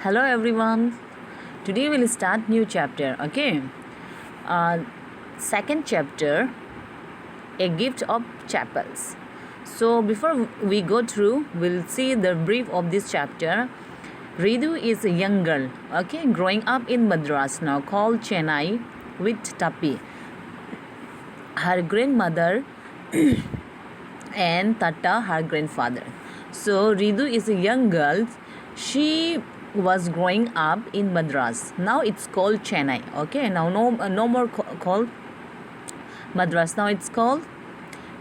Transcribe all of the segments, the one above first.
Hello everyone. Today we'll start new chapter. Okay. Second chapter, a gift of chapels. So before we go through, we'll see the brief of this chapter. Ridu is a young girl. Okay, growing up in Madras now called Chennai with Tapi. Her grandmother and Tata, her grandfather. So Ridu is a young girl. She was growing up in Madras. Now it's called Chennai. Okay, now no more called Madras. Now it's called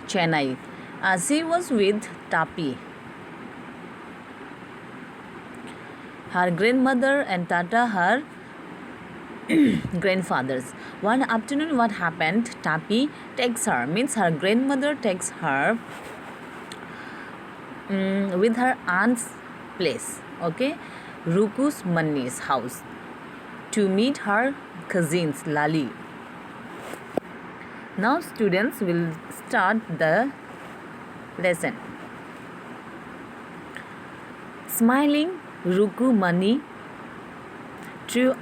Chennai. She was with Tapi, her grandmother, and Tata, her grandfathers. One afternoon, what happened? Tapi takes her, means her grandmother takes her with her aunt's place. Okay, Ruku's Mani's house to meet her cousins Lali. Now students will start the lesson. Smiling, Ruku Mani threw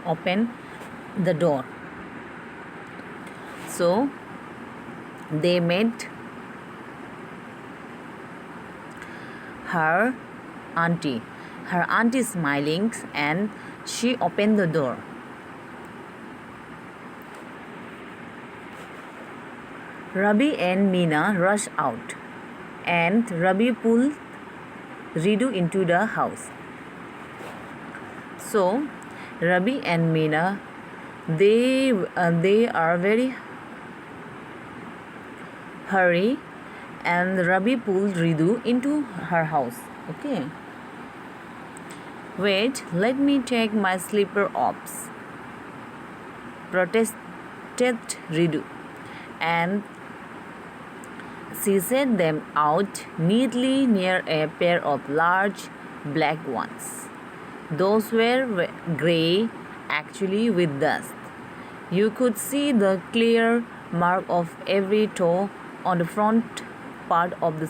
open the door. So they met her auntie. Her auntie smiling and she opened the door. Rabi and Meena rushed out and Rabi pulled Ridu into the house. So Rabi and Meena they are very hurry and Rabi pulled Ridu into her house. Okay. Wait, let me take my slipper off, protested Ridu, and she set them out neatly near a pair of large black ones. Those were grey, actually, with dust. You could see the clear mark of every toe on the front part of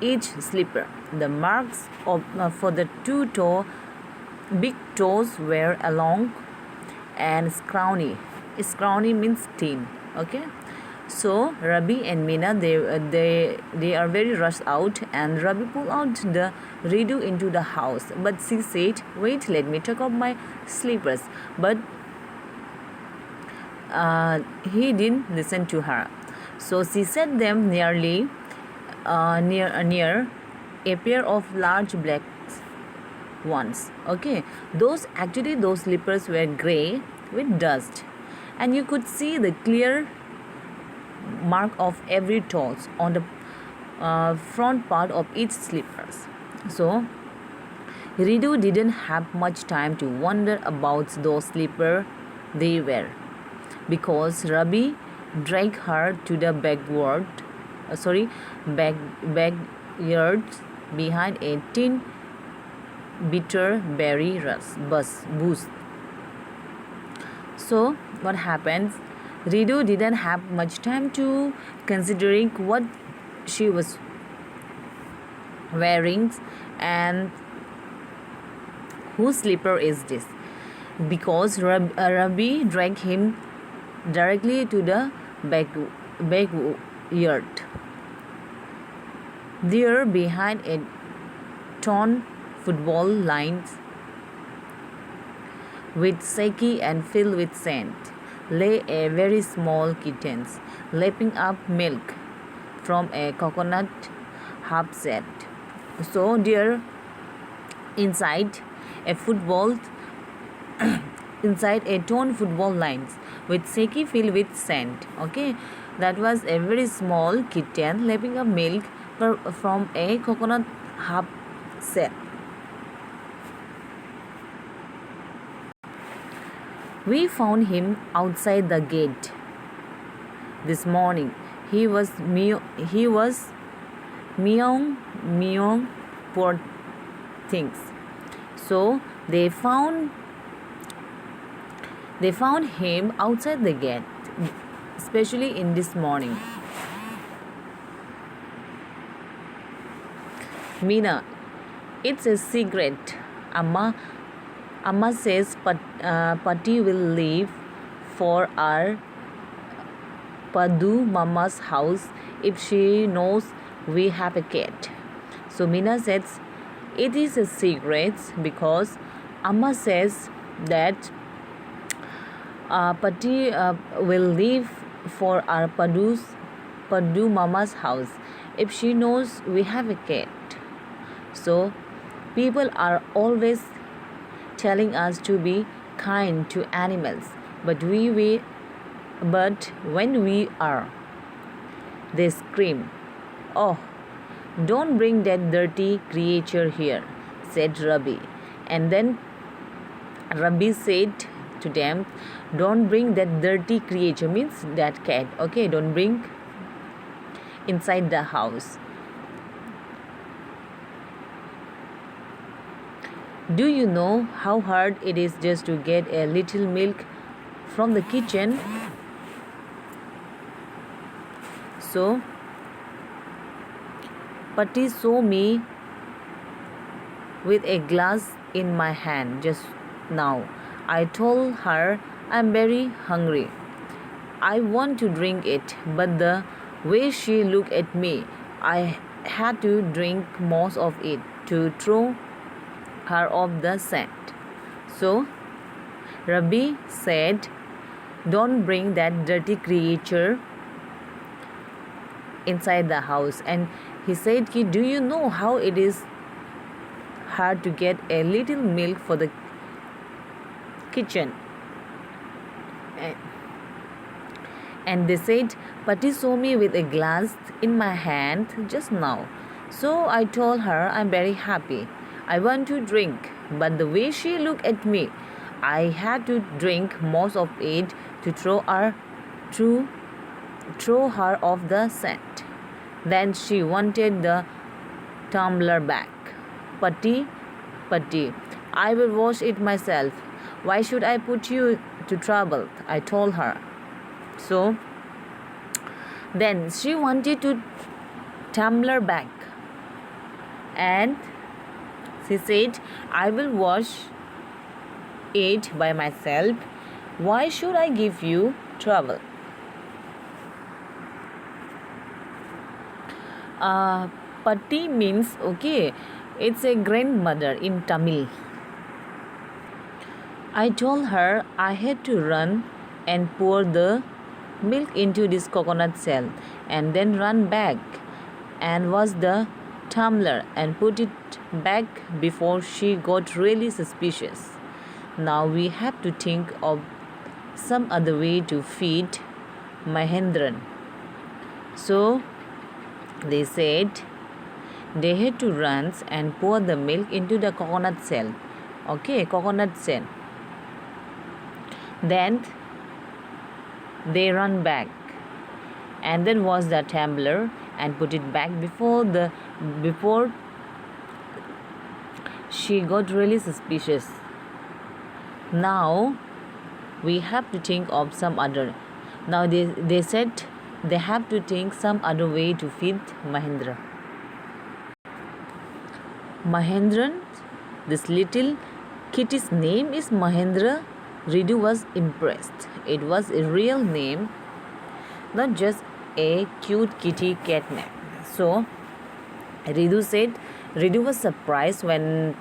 each slipper. The marks for the two big toes were long and scrawny. Scrawny means thin. Okay. So Rabi and Meena they are very rushed out and Rabi pulled out the Ridu into the house. But she said, "Wait, let me take off my slippers." But he didn't listen to her. So she set them near a pair of large black ones. Okay, those slippers were grey with dust, and you could see the clear mark of every toe on the front part of each slippers. So Ridu didn't have much time to wonder about those slippers they were, because Rabi dragged her to the backyard behind a tin bitter berry bush. So what happens? Ridu didn't have much time to considering what she was wearing and whose slipper is this, because Rabi dragged him directly to the backyard. There, behind a torn football lined with saki and filled with sand, lay a very small kitten lapping up milk from a coconut half-set. So there, inside a torn football lines with saki filled with sand. Okay, that was a very small kitten lapping up milk from a coconut half-set. We found him outside the gate this morning. He was meowing, poor things. So they found him outside the gate, especially in this morning. Meena, it's a secret. Amma says Patti will leave for our Padu Mama's house if she knows we have a cat. So Meena says it is a secret because Amma says that Patti will leave for our Padu Mama's house if she knows we have a cat. So people are always telling us to be kind to animals, but when we are, they scream, "Oh, don't bring that dirty creature here," said Rabi. And then Rabi said to them, "Don't bring that dirty creature," means that cat. Okay, don't bring inside the house. Do you know how hard it is just to get a little milk from the kitchen? So Patti saw me with a glass in my hand just now. I told her I'm very hungry. I want to drink it, but the way she looked at me, I had to drink most of it to throw her off the scent. So Rabi said, "Don't bring that dirty creature inside the house." And he said, "Do you know how it is hard to get a little milk for the kitchen?" And they said, "Patti saw me with a glass in my hand just now. So I told her I'm very happy. I want to drink, but the way she looked at me, I had to drink most of it to throw her off the scent." Then she wanted the tumbler back. Patti, I will wash it myself. Why should I put you to trouble?" I told her. So then she wanted to tumbler back, and she said, "I will wash it by myself. Why should I give you trouble?" Patti means, okay, it's a grandmother in Tamil. I told her I had to run and pour the milk into this coconut shell and then run back and wash the tumbler and put it back before she got really suspicious. Now we have to think of some other way to feed Mahendran. So they said they had to run and pour the milk into the coconut shell. Okay, coconut shell. Then they run back and then wash the tumbler and put it back before she got really suspicious. Now we have to think of some other. Now they said they have to think some other way to feed Mahendra. Mahendran, this little kitty's name is Mahendra. Ridu was impressed. It was a real name, not just a cute kitty cat name. So Ridu was surprised when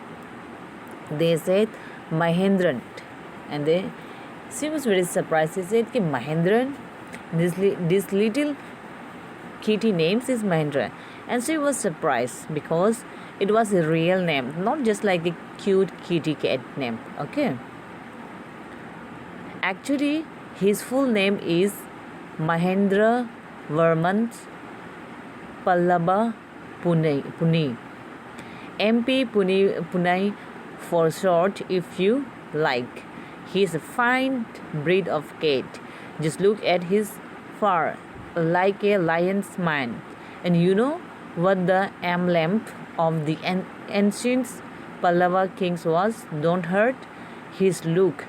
they said Mahendran, and she was very surprised. She said, "Mahendran, this little kitty name is Mahendra," and she was surprised because it was a real name, not just like a cute kitty cat name. Okay. Actually, his full name is Mahendra Varman Pallaba Pune. MP Pune for short if you like. He is a fine breed of cat. Just look at his fur, like a lion's mane. And you know what the emblem of the ancient Pallava kings was? Don't hurt his look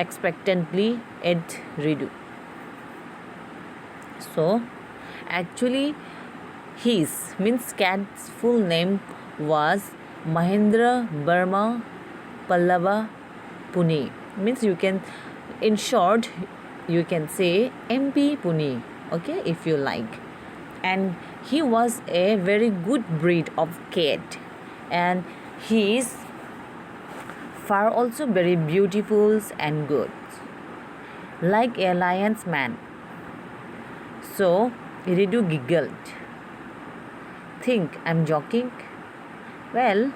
expectantly at Ridu. So actually his means cat's full name was Mahendra Burma Pallava Pune. Means you can, in short, you can say MP Pune, okay, if you like. And he was a very good breed of cat, and his fur also very beautiful and good, like a lion's man. So Ridu giggled. Think I'm joking? Well,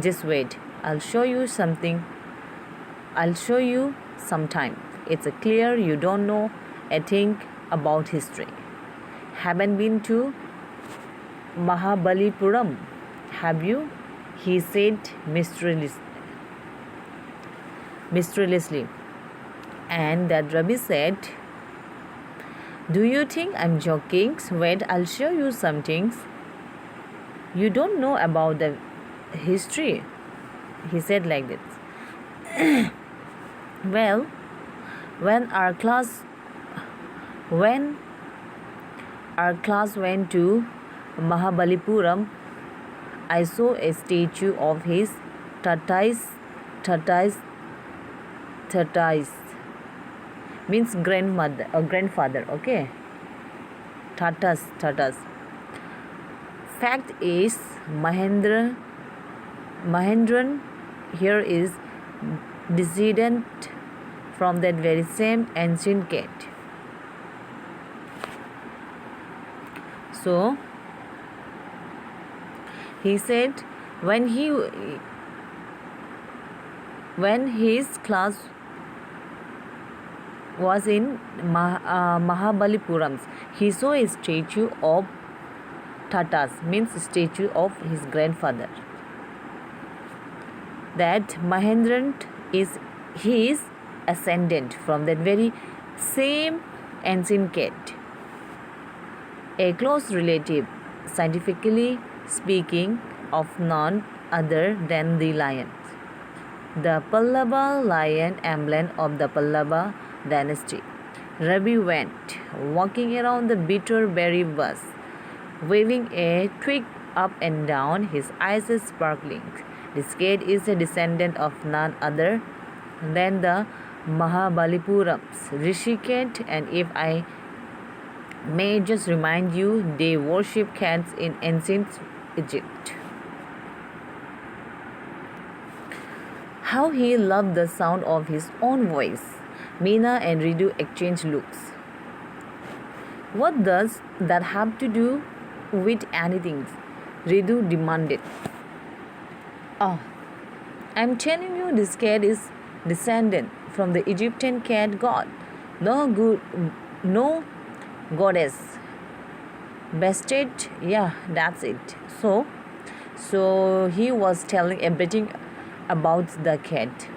just wait. I'll show you something. I'll show you sometime. It's clear you don't know a thing about history. Haven't been to Mahabalipuram, have you? He said mischievously. And that Rabi said, do you think I'm joking? Wait, I'll show you some things you don't know about the history. He said like this. Well, when our class went to Mahabalipuram, I saw a statue of his tortoise means grandfather, okay? Tortoise. Fact is, Mahendran here is descendant from that very same ancient cat. So he said when his class was in Mahabalipuram, he saw a statue of Tatas, means statue of his grandfather. That Mahendran is his ascendant from that very same ancient cat, a close relative, scientifically speaking, of none other than the lion. The Pallava lion, emblem of the Pallava dynasty. Rabi went walking around the bitter berry bush, waving a twig up and down, his eyes sparkling. This cat is a descendant of none other than the Mahabalipuram's Rishi cat, and if I may just remind you, they worship cats in ancient Egypt. How he loved the sound of his own voice. Meena and Ridu exchanged looks. What does that have to do with anything? Ridu demanded. Oh, I'm telling you, this cat is descendant from the Egyptian cat god. No goddess. Bastet, yeah, that's it. So he was telling everything about the cat,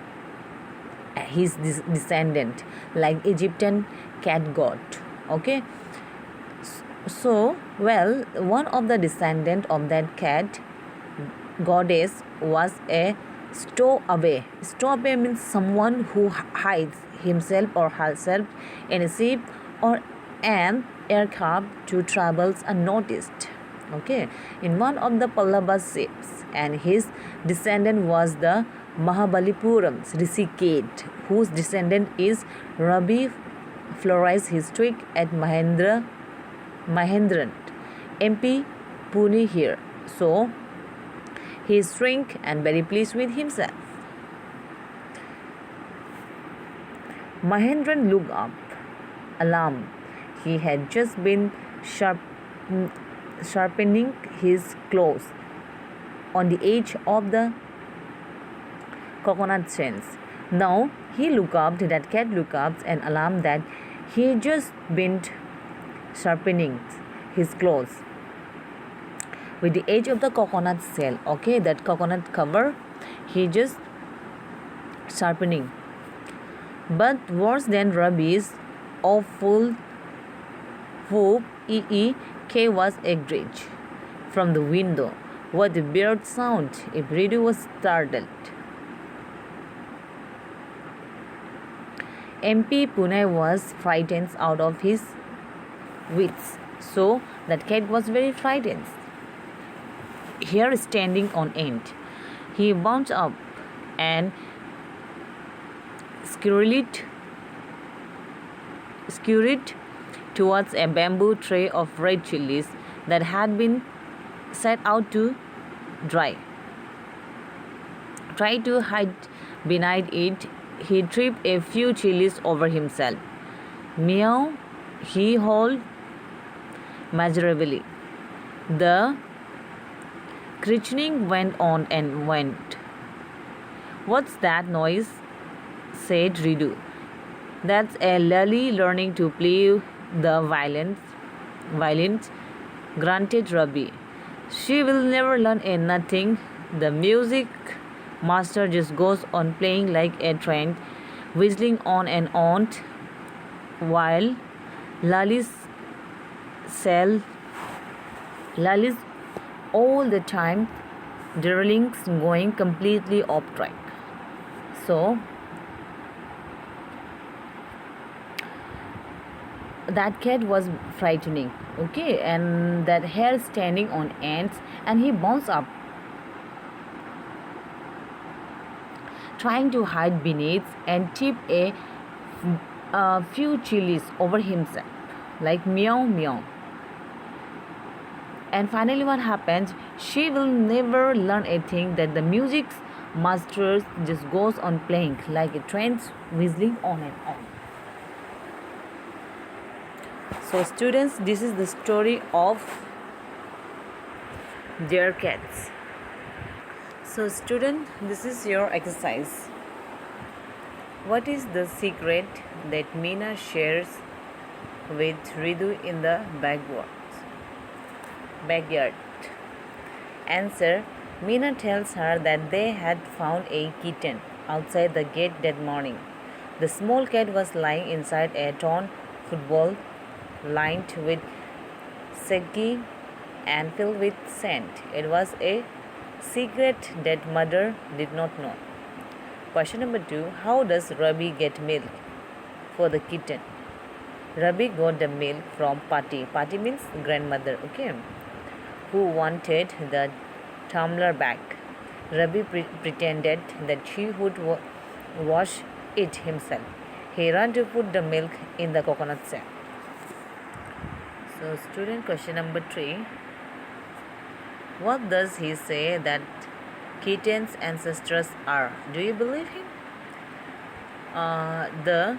his descendant, like Egyptian cat god, okay? So, well, one of the descendant of that cat goddess was a stowaway. Stowaway means someone who hides himself or herself in a ship or an aircraft to travel unnoticed, okay, in one of the Pallava ships, and his descendant was the Mahabalipuram's Rishi cat, whose descendant is Rabi flourished his twig at Mahendran, MP Pune here. So he is shrink and very pleased with himself. Mahendran looked up, alarmed. He had just been sharpening his claws on the edge of the coconut shells. Now he looked up, that cat looked up and alarmed that he had just been sharpening his claws with the edge of the coconut shell, okay, that coconut cover, he just sharpening. But worse than Rabi's awful whoop, K was egrege from the window. What a weird sound! If Ridu was startled. MP Pune was frightened out of his wits. So that cat was very frightened. Hair standing on end. He bounced up and scurried towards a bamboo tray of red chilies that had been set out to dry. Tried to hide behind it, he tripped a few chilies over himself. Meow, he howled miserably. The screeching went on and went. "What's that noise?" said Ridu. "That's a Lily learning to play the violin, grunted Ruby. "She will never learn a nothing. The music master just goes on playing like a train, whistling on and on, while Lali's all the time derelict, going completely off track." So that cat was frightening, okay, and that hair standing on ends, and he bounced up, trying to hide beneath, and tip a few chilies over himself, like meow meow. And finally, what happens? She will never learn a thing that the music master just goes on playing like a train, whistling on and on. So, students, this is the story of their cats. So, student, this is your exercise. What is the secret that Meena shares with Ridu in the backyard? Answer: Meena tells her that they had found a kitten outside the gate that morning. The small cat was lying inside a torn football lined with segi and filled with sand. It was a secret that mother did not know. Question number 2. How does Rabi get milk for the kitten? Rabi got the milk from Pati. Pati means grandmother, okay, who wanted the tumbler back. Rabi pretended that she would wash it himself. He ran to put the milk in the coconut sack. So, student, question number 3. What does he say that kitten's ancestors are? Do you believe him? The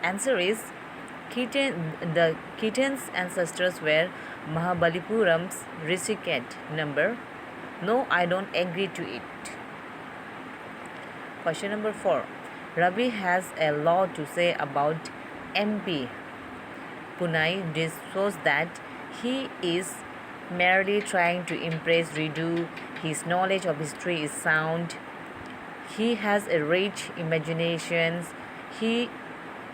answer is the kitten's ancestors were Mahabalipuram's Rishi cat. Number: no, I don't agree to it. Question number 4. Rabi has a lot to say about MP Punai. This shows that he is merely trying to impress Ridu. His knowledge of history is sound. He has a rich imagination. He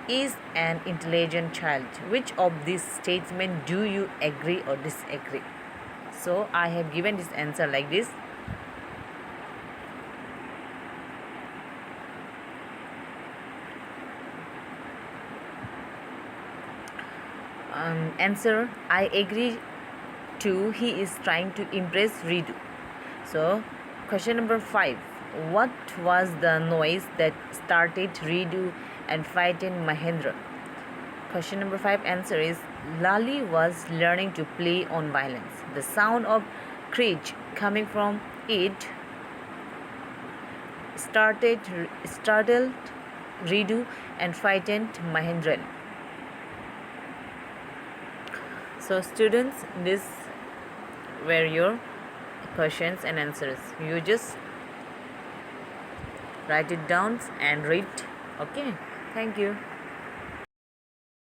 is an intelligent child. Which of these statements do you agree or disagree? So I have given this answer like this. Answer: I agree to he is trying to impress Ridu. So question number 5. What was the noise that started Ridu and frightened Mahendra? Question number 5 answer is Lali was learning to play on violence. The sound of screech coming from it startled Ridu and frightened Mahendran. So students, these were your questions and answers. You just write it down and read. Okay, thank you.